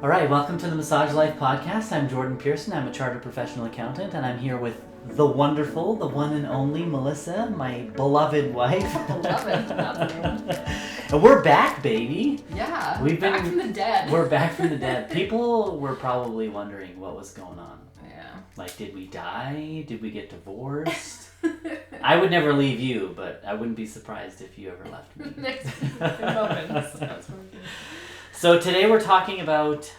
All right, welcome to the Massage Life Podcast. I'm Jordan Pearson. I'm a chartered professional accountant, and I'm here with the wonderful, the one and only Melissa, my beloved wife. Beloved, that's good. And we're back, baby. Yeah, We've been back from the dead. We're back from the dead. People were probably wondering what was going on. Yeah. Like, did we die? Did we get divorced? I would never leave you, but I wouldn't be surprised if you ever left me. Next moments. So today we're talking about,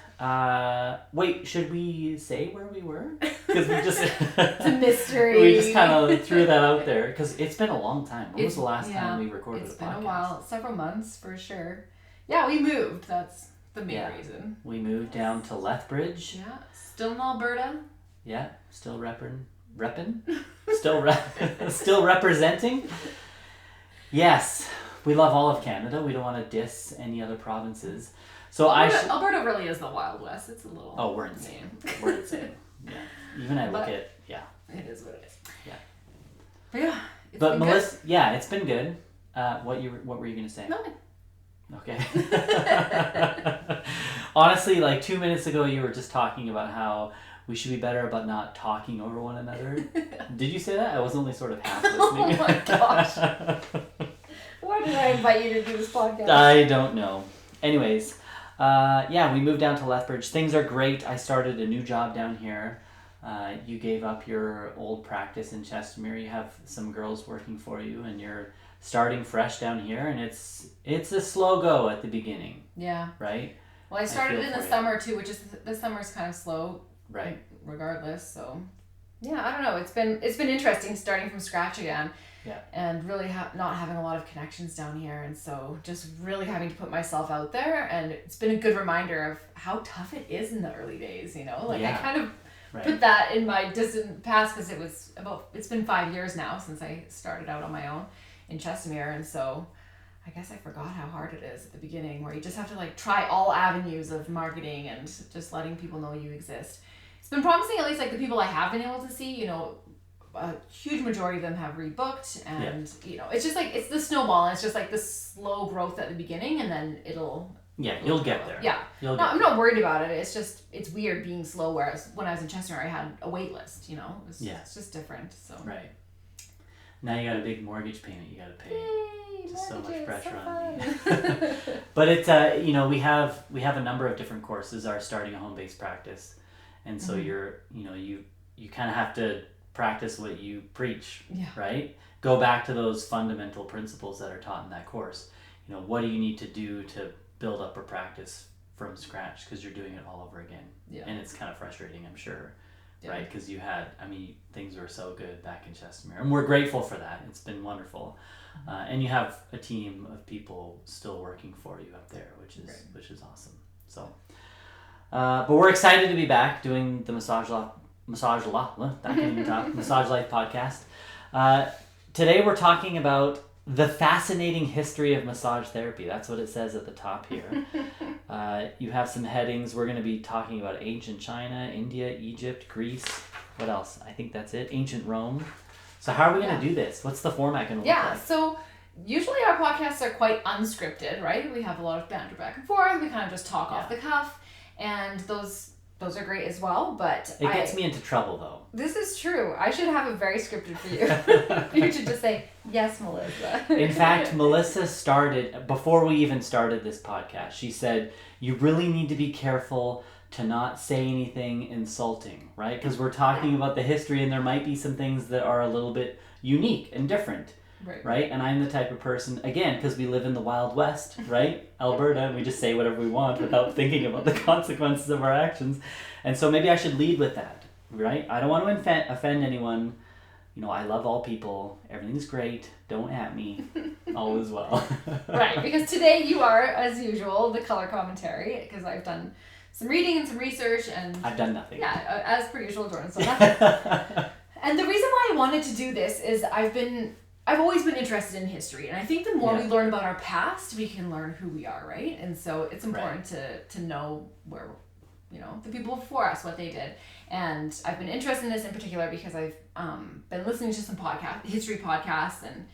wait, should we say where we were? Because we just... It's a mystery. We just kind of threw that out there, because it's been a long time. When was the last time we recorded a podcast? It's been a while, several months for sure. Yeah, we moved, that's the main reason. We moved down to Lethbridge. Yeah, still in Alberta. Yeah, still still representing. Yes, we love all of Canada. We don't want to diss any other provinces. So Alberta really is the Wild West. It's a little... Oh, we're insane. We're insane. Yeah. Even I look at... Yeah. It is what it is. Yeah. But yeah. But Melissa... Good. Yeah, it's been good. What were you going to say? Nothing. Okay. Honestly, like 2 minutes ago, you were just talking about how we should be better about not talking over one another. Did you say that? I was only sort of half listening. Oh my gosh. Why did I invite you to do this podcast? I don't know. Anyways, we moved down to Lethbridge. Things are great. I started a new job down here. You gave up your old practice in Chestermere. You have some girls working for you, and you're starting fresh down here, and it's a slow go at the beginning. Yeah. Right? Well, I started in the summer too, which is the summer's kind of slow. Right. Regardless, so yeah, I don't know. It's been interesting starting from scratch again. Yeah. And really not having a lot of connections down here, and so just really having to put myself out there, and it's been a good reminder of how tough it is in the early days. You know, I kind of put that in my distant past because it's been 5 years now since I started out on my own in Chestermere, and so I guess I forgot how hard it is at the beginning, where you just have to try all avenues of marketing and just letting people know you exist. It's been promising, at least the people I have been able to see, a huge majority of them have rebooked, and it's just it's the snowball, and it's just the slow growth at the beginning, and then it'll you'll get there. Yeah. I'm not worried about it. It's just, it's weird being slow, whereas when I was in Chester, I had a wait list, it's just different. So right. Now you got a big mortgage payment you got to pay. Yay, just so much pressure so on me. But it's we have a number of different courses. Our starting a home-based practice, and so you kind of have to practice what you preach, right? Go back to those fundamental principles that are taught in that course. What do you need to do to build up a practice from scratch, because you're doing it all over again. And it's kind of frustrating, I'm sure. Right, because things were so good back in Chestermere, and we're grateful for that. It's been wonderful, and you have a team of people still working for you up there, which is awesome. So, but we're excited to be back doing the Massage Life podcast. Today we're talking about the fascinating history of massage therapy. That's what it says at the top here. You have some headings. We're going to be talking about ancient China, India, Egypt, Greece. What else? I think that's it. Ancient Rome. So how are we going to do this? What's the format going to look like? Yeah, so usually our podcasts are quite unscripted, right? We have a lot of banter back and forth. We kind of just talk off the cuff, and those are great as well, but it gets me into trouble, though. This is true. I should have it very scripted for you. You should just say, yes, Melissa. In fact, Melissa started, before we even started this podcast, she said, you really need to be careful to not say anything insulting, right? Because we're talking about the history, and there might be some things that are a little bit unique and different. Right? And I'm the type of person, again, because we live in the Wild West, right? Alberta, and we just say whatever we want without thinking about the consequences of our actions. And so maybe I should lead with that, right? I don't want to offend anyone. I love all people. Everything's great. Don't at me. All is well. Right, because today you are, as usual, the color commentary, because I've done some reading and some research, and I've done nothing. Yeah, as per usual, Jordan, so nothing. And the reason why I wanted to do this is I've always been interested in history, and I think the more we learn about our past, we can learn who we are, right? And so it's important to know where, the people before us, what they did. And I've been interested in this in particular because I've been listening to some history podcasts, and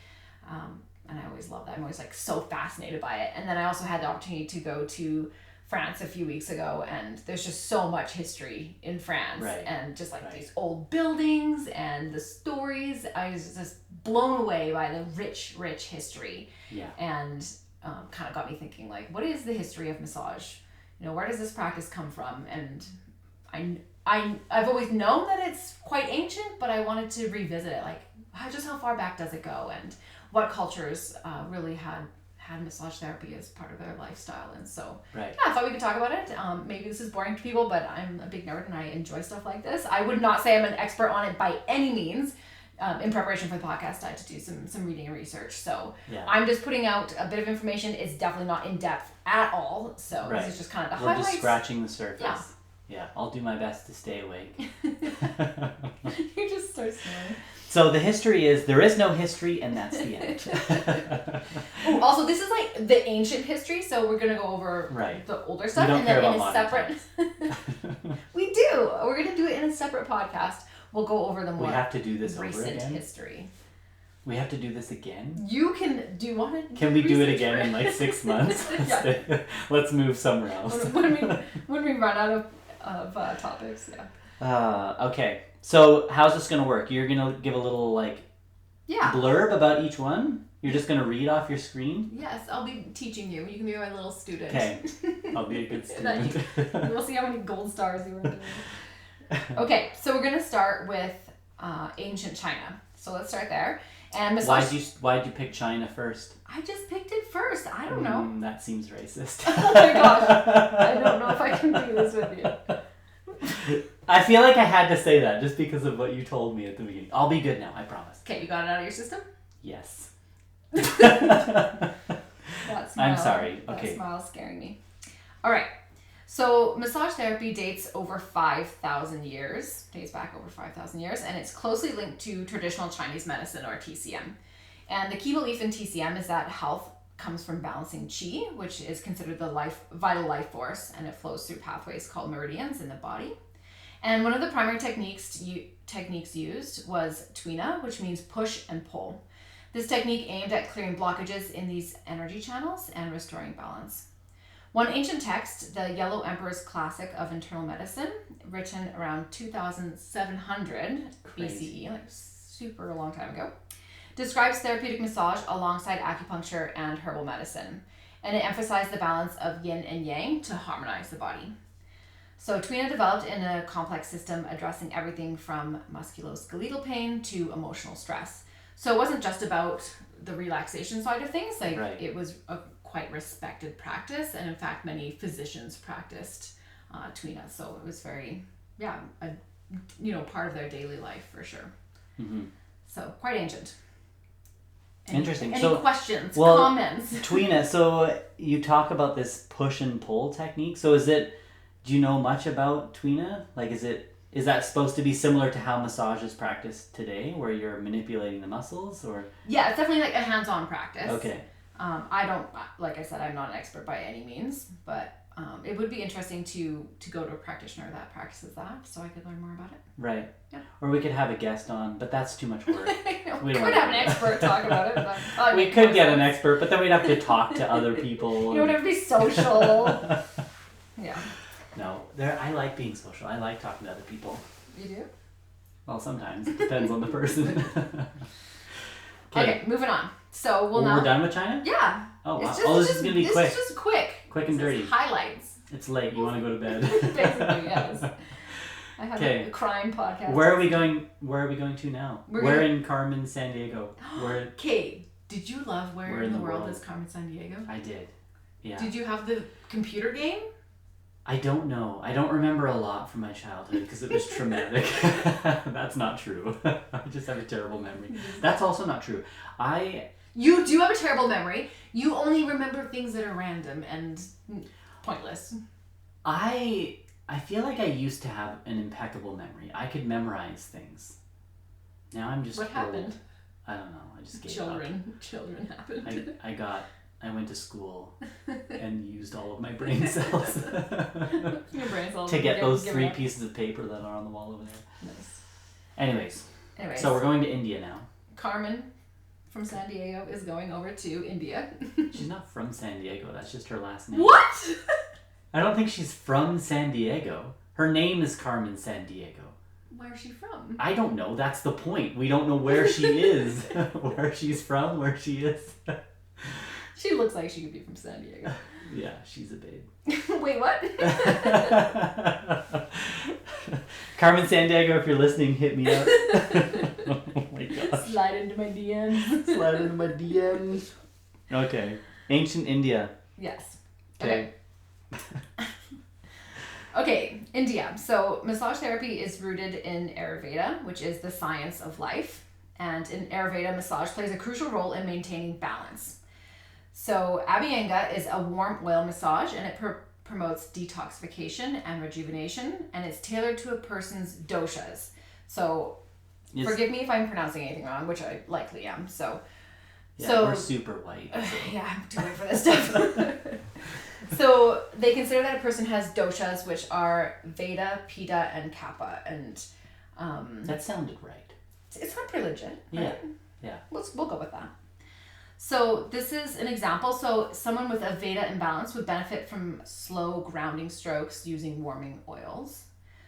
I always love that. I'm always so fascinated by it. And then I also had the opportunity to go to France a few weeks ago, and there's just so much history in France, and just like these old buildings and the stories. I was just blown away by the rich history. And kind of got me thinking, like, what is the history of massage? You know, where does this practice come from? And I've always known that it's quite ancient, but I wanted to revisit it, like how far back does it go, and what cultures really had massage therapy as part of their lifestyle. And so I thought we could talk about it. Maybe this is boring to people, but I'm a big nerd and I enjoy stuff like this. I would not say I'm an expert on it by any means. In preparation for the podcast, I had to do some reading and research. So I'm just putting out a bit of information. It's definitely not in depth at all. So this is just kind of the highlights. We're just scratching the surface. Yeah, I'll do my best to stay awake. You just start snoring. So the history is, there is no history, and that's the end. Also, this is like the ancient history, so we're going to go over the older stuff. We don't care about modern times. We do. We're going to do it in a separate podcast. We'll go over the more we have to do this recent over again? History. We have to do this again? You can do one. Can we do it again in like 6 months? Let's move somewhere else. when we run out of topics, okay. So how's this going to work? You're going to give a little blurb about each one? You're just going to read off your screen? Yes, I'll be teaching you. You can be my little student. Okay. I'll be a good student. We'll see how many gold stars you earn. Okay, so we're going to start with ancient China. So let's start there. And massage... Why'd you pick China first? I just picked it first. I don't know. That seems racist. Oh my gosh. I don't know if I can do this with you. I feel like I had to say that just because of what you told me at the beginning. I'll be good now, I promise. Okay, you got it out of your system? Yes. That smile, I'm sorry. Okay. That smile's scaring me. All right. So massage therapy dates back over 5,000 years, and it's closely linked to traditional Chinese medicine, or TCM. And the key belief in TCM is that health comes from balancing qi, which is considered the vital life force, and it flows through pathways called meridians in the body. And one of the primary techniques used was tuina, which means push and pull. This technique aimed at clearing blockages in these energy channels and restoring balance. One ancient text, the Yellow Emperor's Classic of Internal Medicine, written around 2700 BCE, like super long time ago, describes therapeutic massage alongside acupuncture and herbal medicine, and it emphasized the balance of yin and yang to harmonize the body. So tuina developed in a complex system addressing everything from musculoskeletal pain to emotional stress. So it wasn't just about the relaxation side of things, it was a quite respected practice, and in fact many physicians practiced tuina, so it was very part of their daily life for sure. So quite ancient. Interesting. Any questions, comments? Tuina, so you talk about this push and pull technique, so do you know much about tuina? Like, is that supposed to be similar to how massage is practiced today, where you're manipulating the muscles, or? Yeah, it's definitely like a hands-on practice. Okay. I don't, like I said, I'm not an expert by any means, but it would be interesting to go to a practitioner that practices that, so I could learn more about it. Right. Yeah. Or we could have a guest on, but that's too much work. We could have an expert talk about it. But we could get an expert, but then we'd have to talk to other people. You don't have to be social. Yeah. No, I like being social. I like talking to other people. You do? Well, sometimes. It depends on the person. Okay, moving on. So we're done with China? Yeah. Oh, wow. This is going to be quick. This is just quick. Quick and dirty. Highlights. It's late. You want to go to bed. Basically, yes. I have a crime podcast. Where are we going to now? We're in Carmen, San Diego. Okay. Did you love Where in the World is Carmen, San Diego? I did. Yeah. Did you have the computer game? I don't know. I don't remember a lot from my childhood because it was traumatic. That's not true. I just have a terrible memory. That's also not true. You do have a terrible memory. You only remember things that are random and pointless. I feel like I used to have an impeccable memory. I could memorize things. Now I'm just What happened? I don't know. I just gave up. Children happened. I went to school and used all of my brain cells to get those 3 pieces of paper that are on the wall over there. Nice. Anyways, so we're going to India now. Carmen from San Diego is going over to India. She's not from San Diego. That's just her last name. What? I don't think she's from San Diego. Her name is Carmen Sandiego. Where is she from? I don't know. That's the point. We don't know where she is, where she's from, where she is. She looks like she could be from San Diego. Yeah, she's a babe. Wait, what? Carmen Sandiego, if you're listening, hit me up. Oh my gosh. Slide into my DMs. Slide into my DMs. Okay. Ancient India. Yes. Okay. Okay, India. So massage therapy is rooted in Ayurveda, which is the science of life. And in Ayurveda, massage plays a crucial role in maintaining balance. So Abhyanga is a warm oil massage, and it promotes detoxification and rejuvenation, and it's tailored to a person's doshas. So forgive me if I'm pronouncing anything wrong, which I likely am. Yeah, we're super white. So. Yeah, I'm too white for this stuff. So they consider that a person has doshas, which are Vata, Pitta, and Kapha, and that sounded right. It's not pretty legit. Right? Yeah. We'll go with that. So this is an example. So someone with a Vata imbalance would benefit from slow grounding strokes using warming oils.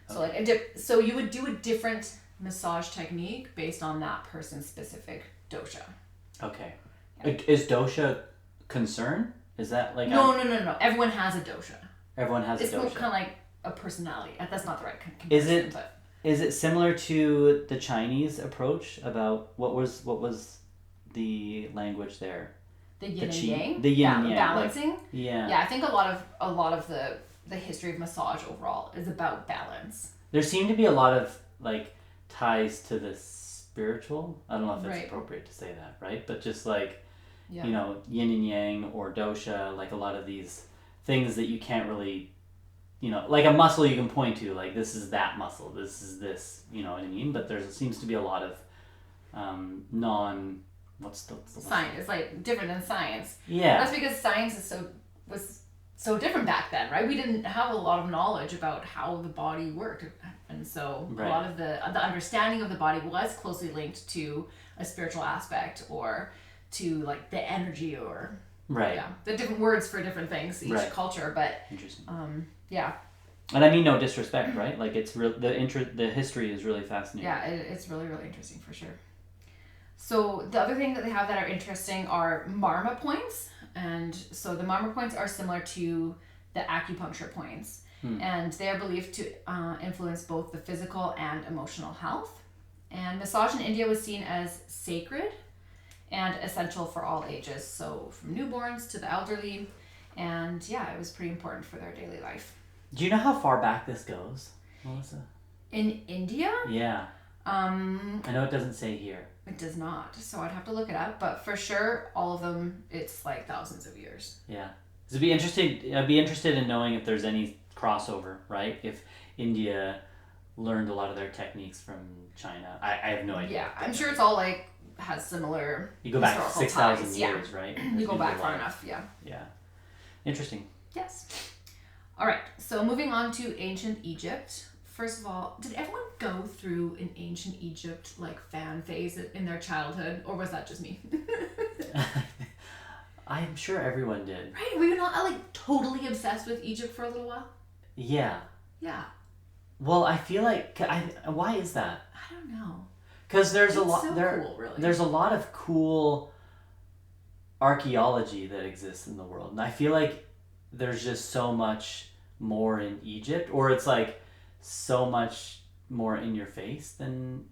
So so you would do a different massage technique based on that person's specific dosha. Okay. Yeah. Is dosha concern? Is that like No. Everyone has a dosha. Everyone has a dosha. It's kind of like a personality. That's not the right comparison. Is it similar to the Chinese approach about what was the language there? The yin and yang. The yin and yang. Balancing. Like, yeah. Yeah, I think a lot of the history of massage overall is about balance. There seem to be a lot of like ties to the spiritual. I don't know if it's appropriate to say that, right? But just like you know, yin and yang or dosha, like a lot of these things that you can't really, you know, like a muscle you can point to, like this is that muscle, this is this, you know what I mean? But there seems to be a lot of what's the science? It's like different than science. Yeah. That's because science was so different back then, right? We didn't have a lot of knowledge about how the body worked, and so a lot of the understanding of the body was closely linked to a spiritual aspect or to like the energy or the different words for different things each culture. But interesting. Yeah. And I mean no disrespect, right? Like it's real. The history is really fascinating. Yeah, it's really really interesting for sure. So the other thing that they have that are interesting are Marma points, and so the Marma points are similar to the acupuncture points, and they are believed to influence both the physical and emotional health. And massage in India was seen as sacred and essential for all ages, so from newborns to the elderly, and it was pretty important for their daily life. Do you know how far back this goes, Melissa? In India? Yeah. I know it doesn't say here. It does not, so I'd have to look it up, but for sure, all of them, it's like thousands of years. Yeah. I'd be interested in knowing if there's any crossover, right? If India learned a lot of their techniques from China. I have no idea. Yeah, I'm sure it's all like has similar. You go back 6,000 years, right? You go back far enough, yeah. Yeah. Interesting. Yes. All right, so moving on to ancient Egypt. First of all, did everyone go through an ancient Egypt like fan phase in their childhood, or was that just me? I'm sure everyone did. Right? Were you not like totally obsessed with Egypt for a little while? Yeah. Yeah. Well, I feel like why is that? I don't know. Because there's a lot cool, really. There's a lot of cool archaeology that exists in the world, and I feel like there's just so much more in Egypt, or it's like so much more in your face than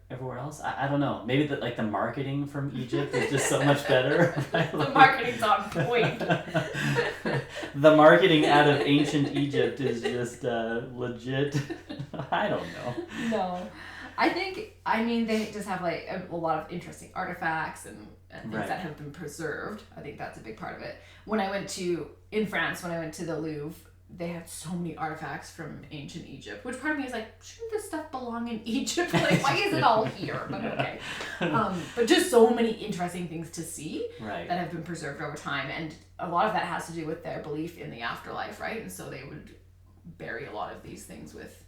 everywhere else. I don't know. Maybe the marketing from Egypt is just so much better. Right? The marketing's on point. The marketing out of ancient Egypt is just legit. I don't know. No. I mean, they just have like a lot of interesting artifacts and things that have been preserved. I think that's a big part of it. In France, when I went to the Louvre, they had so many artifacts from ancient Egypt, which part of me is like, shouldn't this stuff belong in Egypt? Like, why is it all here? But okay. But just so many interesting things to see that have been preserved over time. And a lot of that has to do with their belief in the afterlife, right? And so they would bury a lot of these things with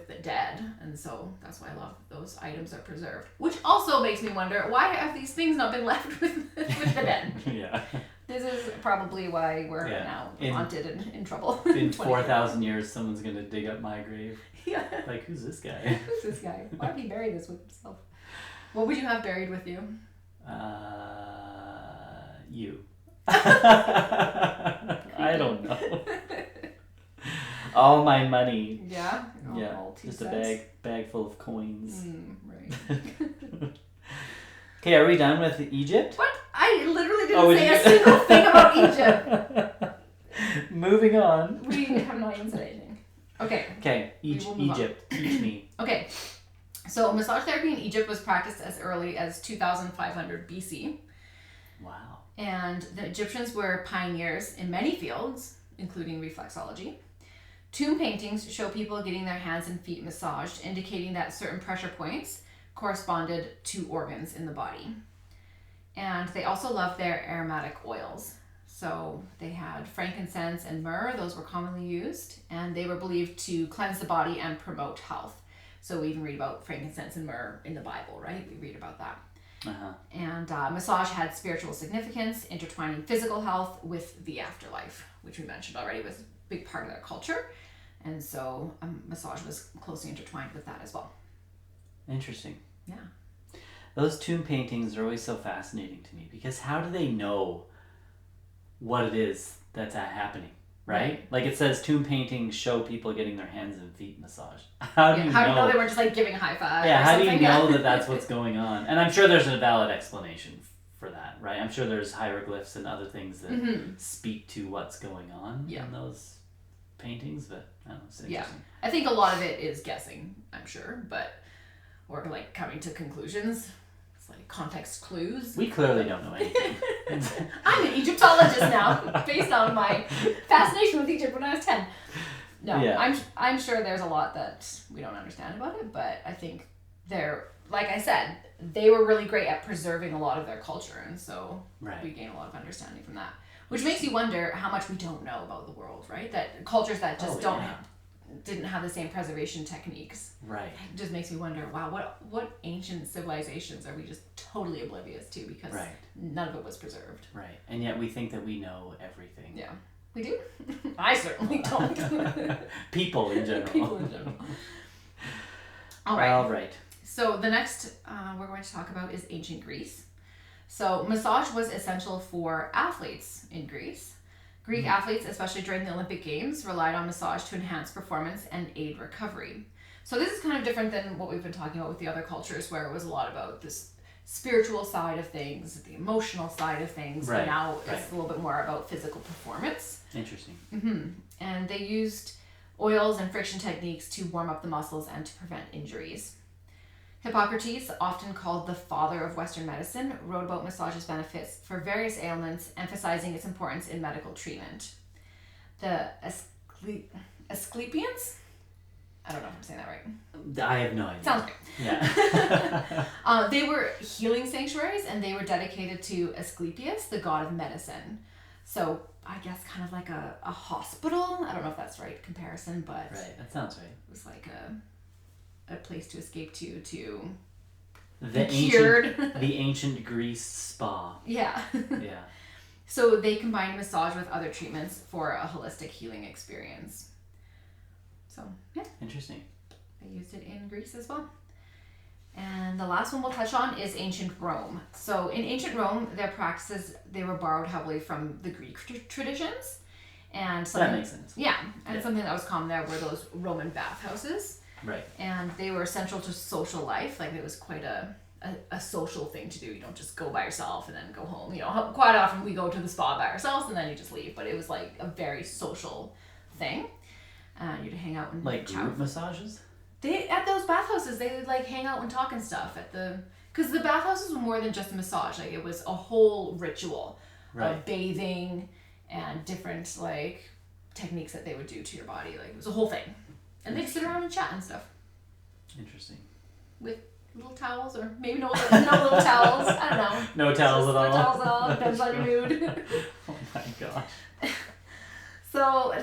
the dead. And so that's why a lot of those items are preserved. Which also makes me wonder, why have these things not been left with the dead? Yeah. This is probably why we're now haunted and in trouble. In 4,000 years, someone's going to dig up my grave. Yeah. Like, who's this guy? Who's this guy? Why would he bury this with himself? What would you have buried with you? You. I don't know. All my money. Yeah? Yeah. Just a bag full of coins. Right. Okay, are we done with Egypt? What? I literally didn't say a single thing about Egypt. Moving on. We have not even said anything. Okay. Okay, Egypt. Teach me. Okay. So massage therapy in Egypt was practiced as early as 2500 BC. Wow. And the Egyptians were pioneers in many fields, including reflexology. Tomb paintings show people getting their hands and feet massaged, indicating that certain pressure points corresponded to organs in the body. And they also loved their aromatic oils. So they had frankincense and myrrh, those were commonly used, and they were believed to cleanse the body and promote health. So we even read about frankincense and myrrh in the Bible, right? We read about that. Uh-huh. And massage had spiritual significance, intertwining physical health with the afterlife, which we mentioned already was a big part of their culture. And so massage was closely intertwined with that as well. Interesting. Yeah. Those tomb paintings are always so fascinating to me because how do they know what it is that's happening, right? Like it says tomb paintings show people getting their hands and feet massaged. How do you know they weren't just like giving a high five? Yeah, how do you know that that's what's going on? And I'm sure there's a valid explanation for that, right? I'm sure there's hieroglyphs and other things that speak to what's going on in those paintings, but I don't know, it's interesting. I think a lot of it is guessing, I'm sure, or like coming to conclusions. It's like context clues. We clearly don't know anything. I'm an Egyptologist now, based on my fascination with Egypt when I was 10. No, I'm sure there's a lot that we don't understand about it, but I think like I said, they were really great at preserving a lot of their culture, and so we gain a lot of understanding from that. Which makes you wonder how much we don't know about the world, right? That cultures that just didn't have the same preservation techniques. Right. It just makes me wonder, wow, what ancient civilizations are we just totally oblivious to because none of it was preserved. Right. And yet we think that we know everything. Yeah. We do? I certainly don't. People in general. All right. So the next we're going to talk about is ancient Greece. So massage was essential for athletes in Greece. Greek athletes, especially during the Olympic Games, relied on massage to enhance performance and aid recovery. So this is kind of different than what we've been talking about with the other cultures, where it was a lot about this spiritual side of things, the emotional side of things, but now it's a little bit more about physical performance. Interesting. And they used oils and friction techniques to warm up the muscles and to prevent injuries. Hippocrates, often called the father of Western medicine, wrote about massage's benefits for various ailments, emphasizing its importance in medical treatment. The Asclepians? I don't know if I'm saying that right. I have no idea. Sounds great. Yeah. They were healing sanctuaries, and they were dedicated to Asclepius, the god of medicine. So I guess kind of like a hospital. I don't know if that's the right comparison, but... Right, that sounds right. It was like a place to escape to the cured. The ancient Greece spa. Yeah. Yeah. So they combined massage with other treatments for a holistic healing experience. So, yeah. Interesting. They used it in Greece as well. And the last one we'll touch on is ancient Rome. So in ancient Rome, their practices, they were borrowed heavily from the Greek traditions. And that makes sense. Yeah. And something that was common there were those Roman bathhouses. Right. And they were essential to social life. Like it was quite a social thing to do. You don't just go by yourself and then go home. You know, quite often we go to the spa by ourselves and then you just leave. But it was like a very social thing. You'd hang out and like group massages? At those bathhouses, they would like hang out and talk and stuff because the bathhouses were more than just a massage. Like it was a whole ritual of bathing and different like techniques that they would do to your body. Like it was a whole thing. And they'd sit around and chat and stuff. Interesting. With little towels, or maybe no little towels. I don't know. No towels at all. No towels at all. Depends on your mood. Oh my gosh. So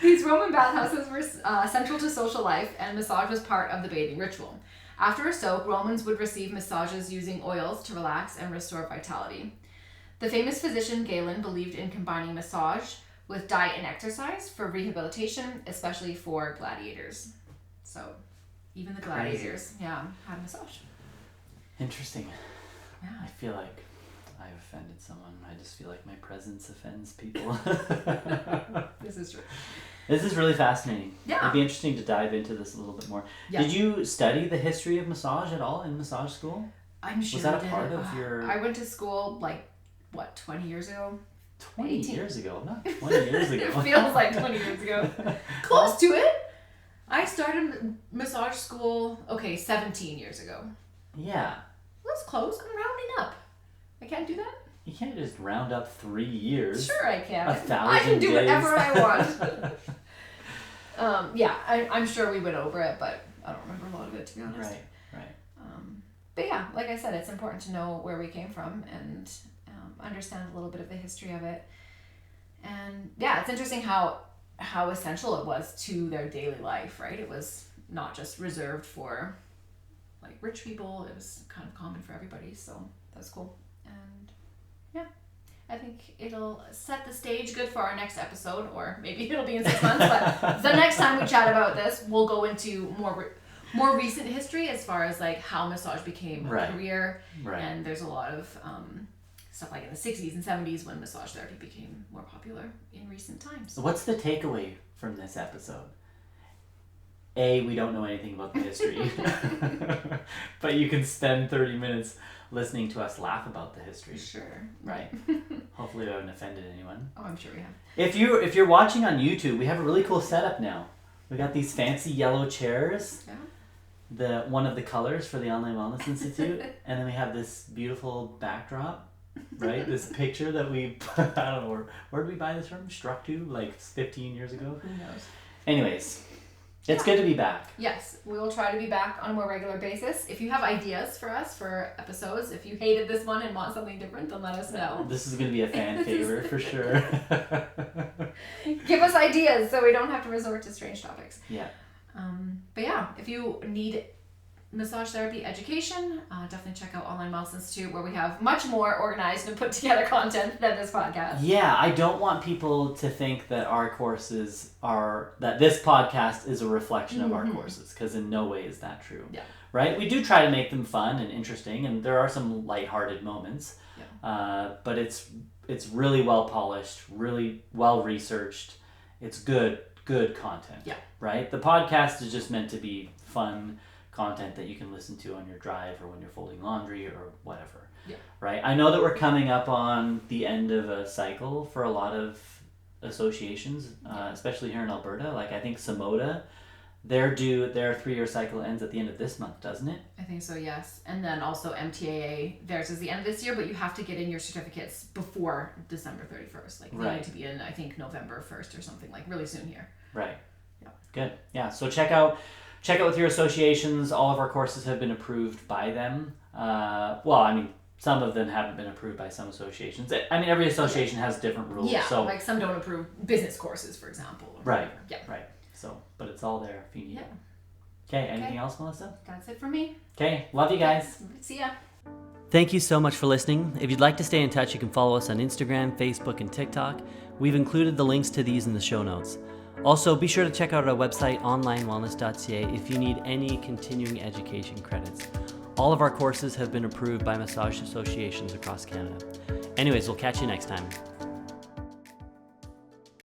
these Roman bathhouses were central to social life, and massage was part of the bathing ritual. After a soak, Romans would receive massages using oils to relax and restore vitality. The famous physician Galen believed in combining massage with diet and exercise for rehabilitation, especially for gladiators. So even the gladiators, had a massage. Interesting. Yeah. I feel like I've offended someone. I just feel like my presence offends people. This is true. This is really fascinating. Yeah. It'd be interesting to dive into this a little bit more. Yeah. Did you study the history of massage at all in massage school? I'm sure. Was that a part of your... I went to school 20 years ago? 20 years ago? Not 20 years ago. It feels like 20 years ago. Close to it. I started massage school, 17 years ago. Yeah. That's close. I'm rounding up. I can't do that? You can't just round up 3 years. Sure I can. 1,000 I can do days. whatever I want. I'm sure we went over it, but I don't remember a lot of it, to be honest. Right. But yeah, like I said, it's important to know where we came from and understand a little bit of the history of it. And yeah, it's interesting how essential it was to their daily life, right? It was not just reserved for like rich people. It was kind of common for everybody. So that's cool. And yeah, I think it'll set the stage good for our next episode, or maybe it'll be in 6 months. But the next time we chat about this, we'll go into more recent history as far as like how massage became a career. Right. And there's a lot of stuff like in the 60s and 70s when massage therapy became more popular in recent times. So what's the takeaway from this episode? A, we don't know anything about the history. But you can spend 30 minutes listening to us laugh about the history. Sure. Right. Hopefully we haven't offended anyone. Oh, I'm sure we have. If you're watching on YouTube, we have a really cool setup now. We got these fancy yellow chairs. Yeah. One of the colors for the Online Wellness Institute. And then we have this beautiful backdrop, right? This picture that we, I don't know, where did we buy this from? StruckTube, like 15 years ago? Who knows? Anyways, it's good to be back. Yes, we will try to be back on a more regular basis. If you have ideas for us for episodes, if you hated this one and want something different, then let us know. This is going to be a fan favorite for sure. Give us ideas so we don't have to resort to strange topics. Yeah. But yeah, if you need massage therapy education, definitely check out Online Wellness Institute, where we have much more organized and put together content than this podcast. Yeah, I don't want people to think that our courses that this podcast is a reflection of our courses, because in no way is that true. Yeah. Right? We do try to make them fun and interesting, and there are some lighthearted moments. Yeah. But it's really well polished, really well researched. It's good content. Yeah. Right? The podcast is just meant to be fun content that you can listen to on your drive or when you're folding laundry or whatever. Yeah. Right? I know that we're coming up on the end of a cycle for a lot of associations, especially here in Alberta. Like I think Samoda, their 3-year cycle ends at the end of this month, doesn't it? I think so, yes. And then also MTAA, theirs is the end of this year, but you have to get in your certificates before December 31st. Like they need to be in, I think, November 1st or something, like really soon here. Right. Yeah. Good. Yeah. So check out with your associations. All of our courses have been approved by them. Some of them haven't been approved by some associations. I mean, every association has different rules. Yeah, so, like some don't approve business courses, for example. Right. Yeah. Right. So, but it's all there if you need it. Okay. Anything else, Melissa? That's it for me. Okay. Love you guys. See ya. Thank you so much for listening. If you'd like to stay in touch, you can follow us on Instagram, Facebook, and TikTok. We've included the links to these in the show notes. Also, be sure to check out our website, onlinewellness.ca, if you need any continuing education credits. All of our courses have been approved by massage associations across Canada. Anyways, we'll catch you next time.